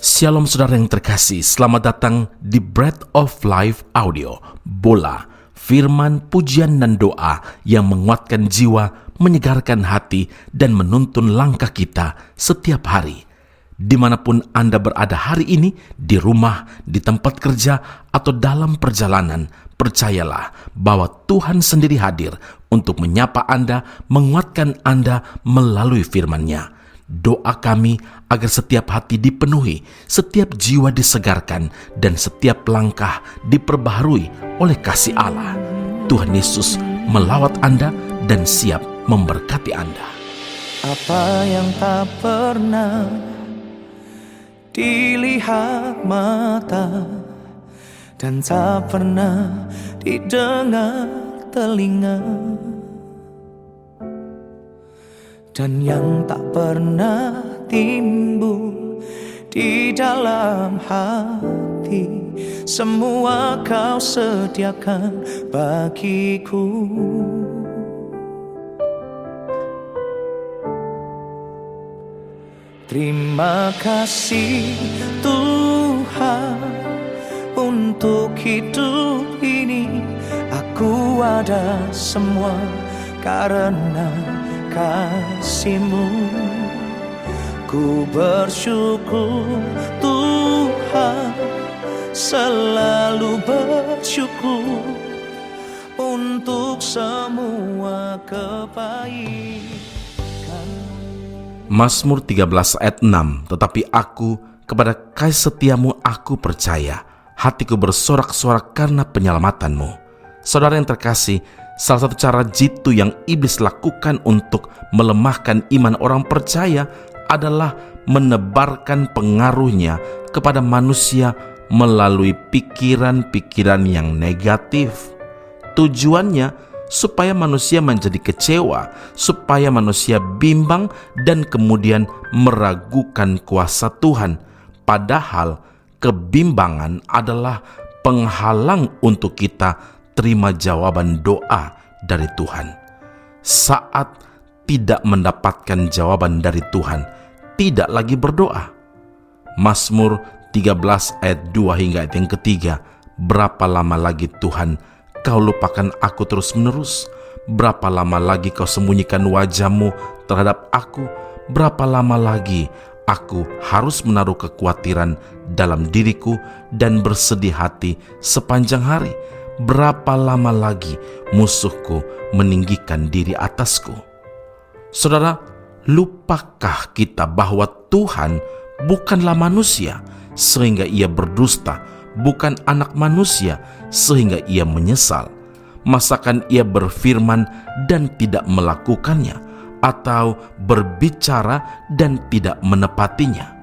Shalom saudara yang terkasih, selamat datang di Bread of Life Audio, bola, firman, pujian dan doa yang menguatkan jiwa, menyegarkan hati, dan menuntun langkah kita setiap hari. Dimanapun Anda berada hari ini, di rumah, di tempat kerja, atau dalam perjalanan, percayalah bahwa Tuhan sendiri hadir untuk menyapa Anda, menguatkan Anda melalui firman-Nya. Doa kami agar setiap hati dipenuhi, setiap jiwa disegarkan, dan setiap langkah diperbaharui oleh kasih Allah. Tuhan Yesus melawat Anda dan siap memberkati Anda. Apa yang tak pernah dilihat mata dan tak pernah didengar telinga, dan yang tak pernah timbul di dalam hati, semua Kau sediakan bagiku. Terima kasih Tuhan untuk hidup ini. Aku ada semua karena kasih-Mu. Ku bersyukur Tuhan, selalu bersyukur untuk semua kebaikan. Mazmur 13 ayat 6, tetapi aku kepada kasih setiamu aku percaya, hatiku bersorak-sorak karena penyelamatan-Mu. Saudara yang terkasih, salah satu cara jitu yang iblis lakukan untuk melemahkan iman orang percaya adalah menebarkan pengaruhnya kepada manusia melalui pikiran-pikiran yang negatif. Tujuannya supaya manusia menjadi kecewa, supaya manusia bimbang dan kemudian meragukan kuasa Tuhan. Padahal kebimbangan adalah penghalang untuk kita terima jawaban doa dari Tuhan. Saat tidak mendapatkan jawaban dari Tuhan, tidak lagi berdoa. Mazmur 13 ayat 2 hingga ayat yang ketiga, berapa lama lagi Tuhan Kau lupakan aku terus-menerus? Berapa lama lagi Kau sembunyikan wajah-Mu terhadap aku? Berapa lama lagi aku harus menaruh kekhawatiran dalam diriku dan bersedih hati sepanjang hari? Berapa lama lagi musuhku meninggikan diri atasku? Saudara, lupakah kita bahwa Tuhan bukanlah manusia sehingga Ia berdusta, bukan anak manusia sehingga Ia menyesal? Masakan Ia berfirman dan tidak melakukannya, atau berbicara dan tidak menepatinya?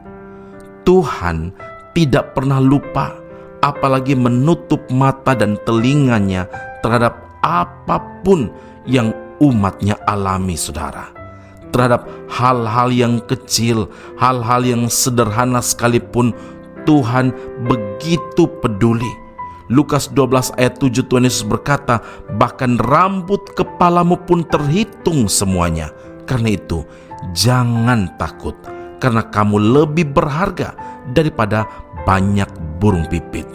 Tuhan tidak pernah lupa, apalagi menutup mata dan telinganya terhadap apapun yang umatnya alami, saudara. Terhadap hal-hal yang kecil, hal-hal yang sederhana sekalipun, Tuhan begitu peduli. Lukas 12 ayat 7, Tuhan Yesus berkata, bahkan rambut kepalamu pun terhitung semuanya. Karena itu, jangan takut, karena kamu lebih berharga daripada banyak burung pipit.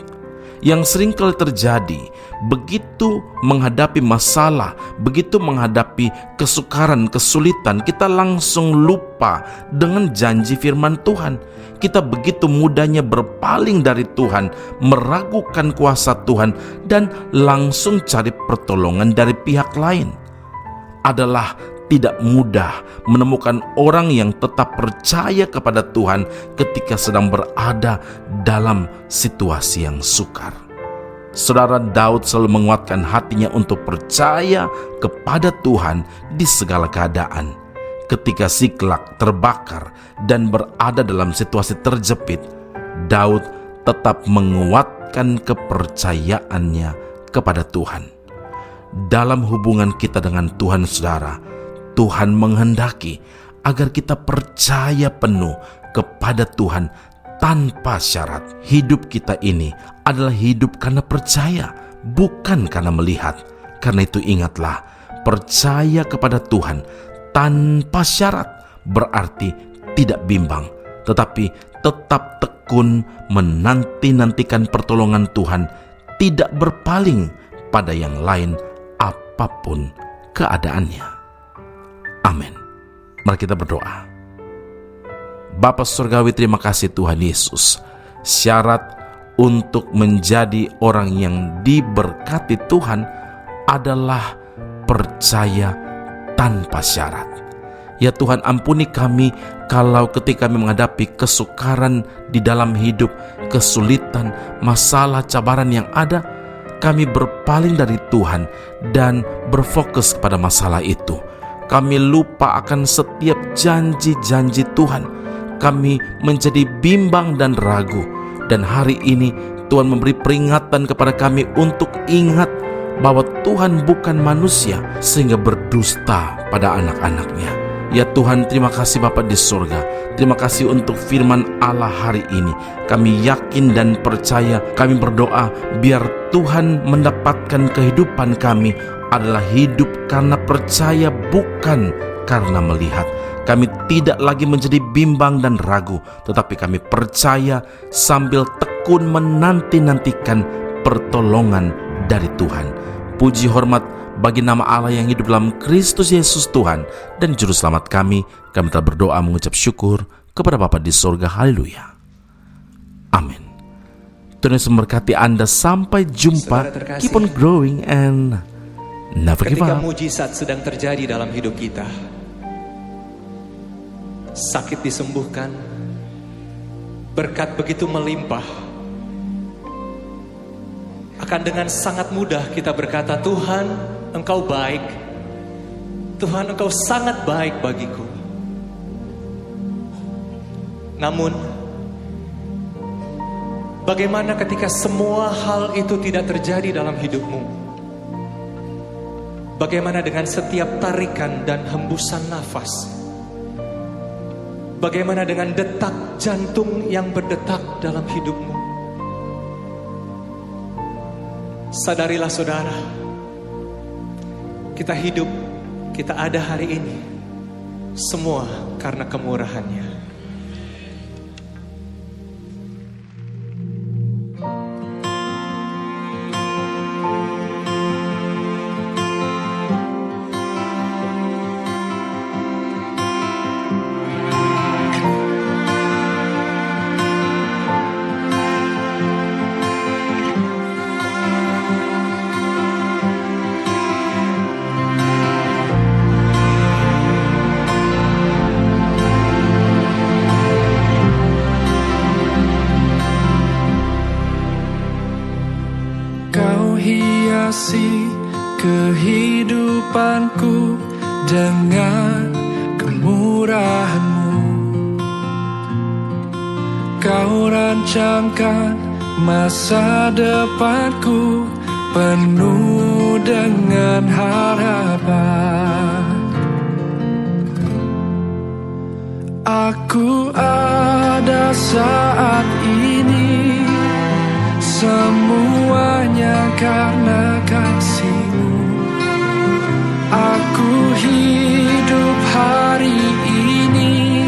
Yang sering kali terjadi, begitu menghadapi masalah, begitu menghadapi kesukaran, kesulitan, kita langsung lupa dengan janji firman Tuhan. Kita begitu mudahnya berpaling dari Tuhan, meragukan kuasa Tuhan, dan langsung cari pertolongan dari pihak lain. Adalah tidak mudah menemukan orang yang tetap percaya kepada Tuhan ketika sedang berada dalam situasi yang sukar. Saudara, Daud selalu menguatkan hatinya untuk percaya kepada Tuhan di segala keadaan. Ketika Siklag terbakar dan berada dalam situasi terjepit, Daud tetap menguatkan kepercayaannya kepada Tuhan. Dalam hubungan kita dengan Tuhan, saudara, Tuhan menghendaki agar kita percaya penuh kepada Tuhan tanpa syarat. Hidup kita ini adalah hidup karena percaya, bukan karena melihat. Karena itu ingatlah, percaya kepada Tuhan tanpa syarat berarti tidak bimbang, tetapi tetap tekun tekun menanti-nantikan pertolongan Tuhan, tidak berpaling pada yang lain apapun keadaannya. Amin. Mari kita berdoa. Bapa Surgawi, terima kasih Tuhan Yesus. Syarat untuk menjadi orang yang diberkati Tuhan adalah percaya tanpa syarat. Ya Tuhan, ampuni kami kalau ketika kami menghadapi kesukaran di dalam hidup, kesulitan, masalah, cabaran yang ada, kami berpaling dari Tuhan dan berfokus pada masalah itu. Kami lupa akan setiap janji-janji Tuhan. Kami menjadi bimbang dan ragu. Dan hari ini Tuhan memberi peringatan kepada kami untuk ingat bahwa Tuhan bukan manusia sehingga berdusta pada anak-anaknya. Ya Tuhan, terima kasih Bapa di surga. Terima kasih untuk firman Allah hari ini. Kami yakin dan percaya, kami berdoa biar Tuhan mendapatkan kehidupan kami adalah hidup karena percaya, bukan karena melihat. Kami tidak lagi menjadi bimbang dan ragu, tetapi kami percaya sambil tekun menanti-nantikan pertolongan dari Tuhan. Puji hormat bagi nama Allah yang hidup dalam Kristus Yesus Tuhan dan Juru Selamat kami telah berdoa mengucap syukur kepada Bapa di surga. Haleluya. Amin. Tuhan Yesus memberkati Anda. Sampai jumpa. Keep on growing and never give up. Ketika mujizat sedang terjadi dalam hidup kita, sakit disembuhkan, berkat begitu melimpah, akan dengan sangat mudah kita berkata, Tuhan, Engkau baik. Tuhan, Engkau sangat baik bagiku. Namun, bagaimana ketika semua hal itu tidak terjadi dalam hidupmu? Bagaimana dengan setiap tarikan dan hembusan nafas? Bagaimana dengan detak jantung yang berdetak dalam hidupmu? Sadarilah saudara, kita hidup, kita ada hari ini, semua karena kemurahan-Nya. Hiasi kehidupanku dengan kemurahan-Mu. Kau rancangkan masa depanku penuh dengan harapan. Aku ada saat ini, semuanya karena kasih-Mu. Aku hidup hari ini,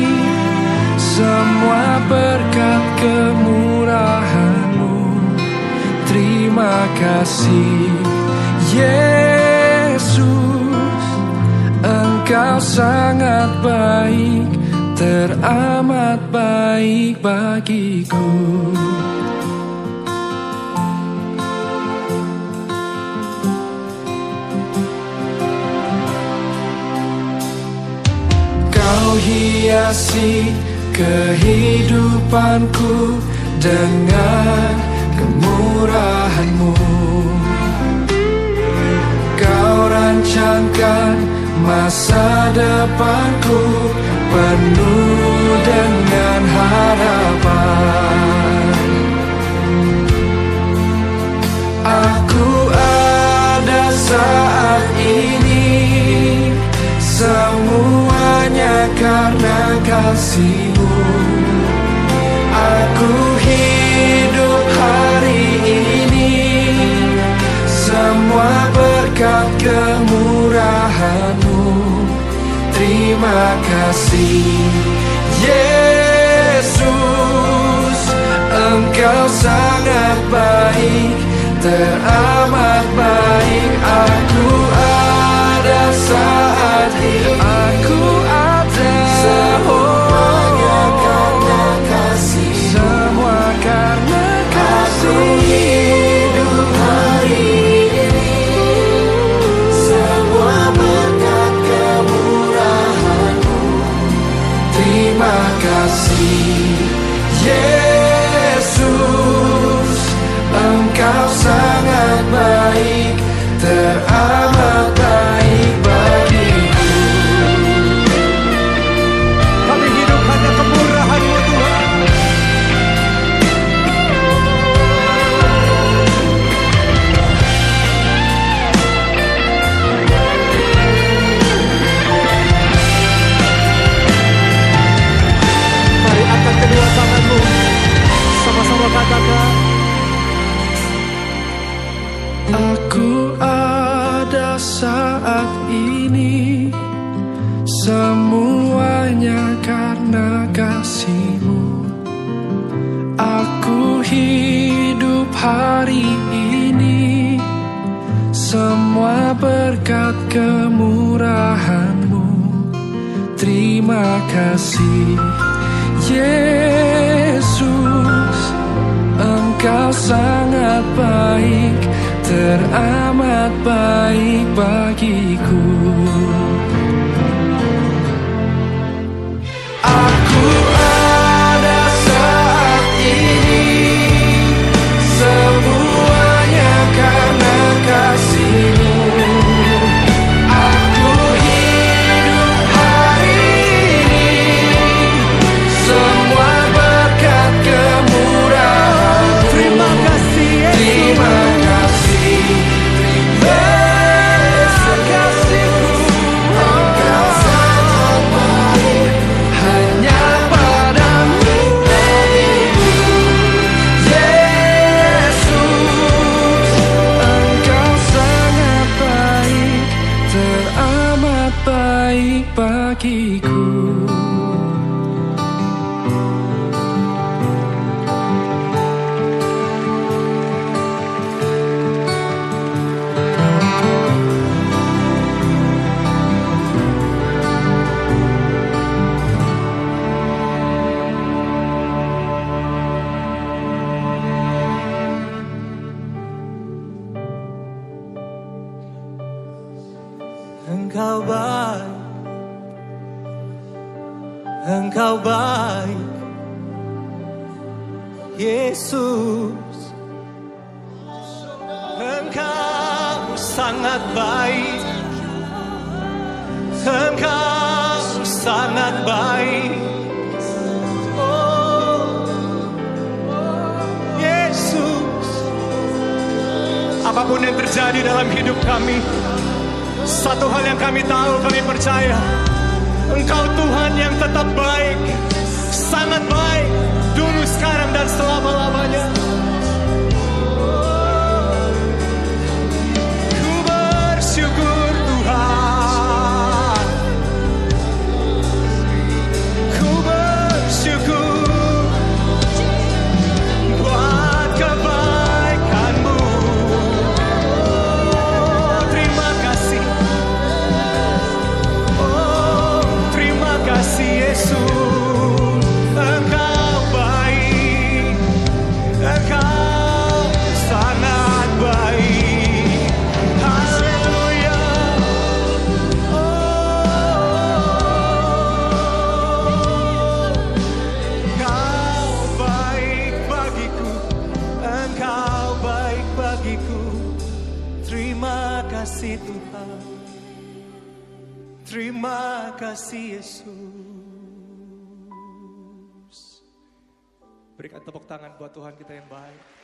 semua berkat kemurahan-Mu. Terima kasih Yesus, Engkau sangat baik, teramat baik bagiku. Kau hiasi kehidupanku dengan kemurahan-Mu. Kau rancangkan masa depanku penuh dengan harapan. Aku ada saat ini, semuanya karena kasih-Mu. Aku hidup hari ini, semua berkat kemurahan-Mu. Terima kasih Yesus, Engkau sangat baik, teramat baik. Aku ada saat ini, aku ada semuanya karena kasih, semua karena kasih. Aku hidup hari ini, semua berkat kemurahan-Mu. Terima kasih Yesus, Engkau sangat baik, teramat baik bagiku. Kami hidup hanya kemurahan-Mu Tuhan. Mari angkat kedua tanganmu, sama-sama katakan. Aku ada saat ini, semuanya karena kasih-Mu. Aku hidup hari ini, semua berkat kemurahan-Mu. Terima kasih Yesus, Engkau sangat baik, teramat baik bagiku. Aku ada saat ini, semuanya karena kasih-Mu. Aku hidup hari ini, semua berkat kemurahan-Mu. Terima kasih Yesus. Terima kasih kasih-Mu. Engkau sangat baik, hanya padamu bagiku. Yesus, Engkau sangat baik, teramat baik bagiku. Engkau baik, Engkau baik, Yesus. Engkau sangat baik, Engkau sangat baik. Oh, Yesus. Apapun yang terjadi dalam hidup kami, satu hal yang kami tahu, kami percaya, Engkau Tuhan yang tetap baik, sangat baik, dulu, sekarang, dan selama-lamanya. Ku bersyukur Tuhan, ku bersyukur buat kebaikan-Mu. Terima kasih. Terima kasih Yesus, Engkau baik, Engkau sangat baik. Haleluya. Engkau baik bagiku, Engkau baik bagiku. Terima kasih Tuhan, terima kasih Yesus. Berikan tepuk tangan buat Tuhan kita yang baik.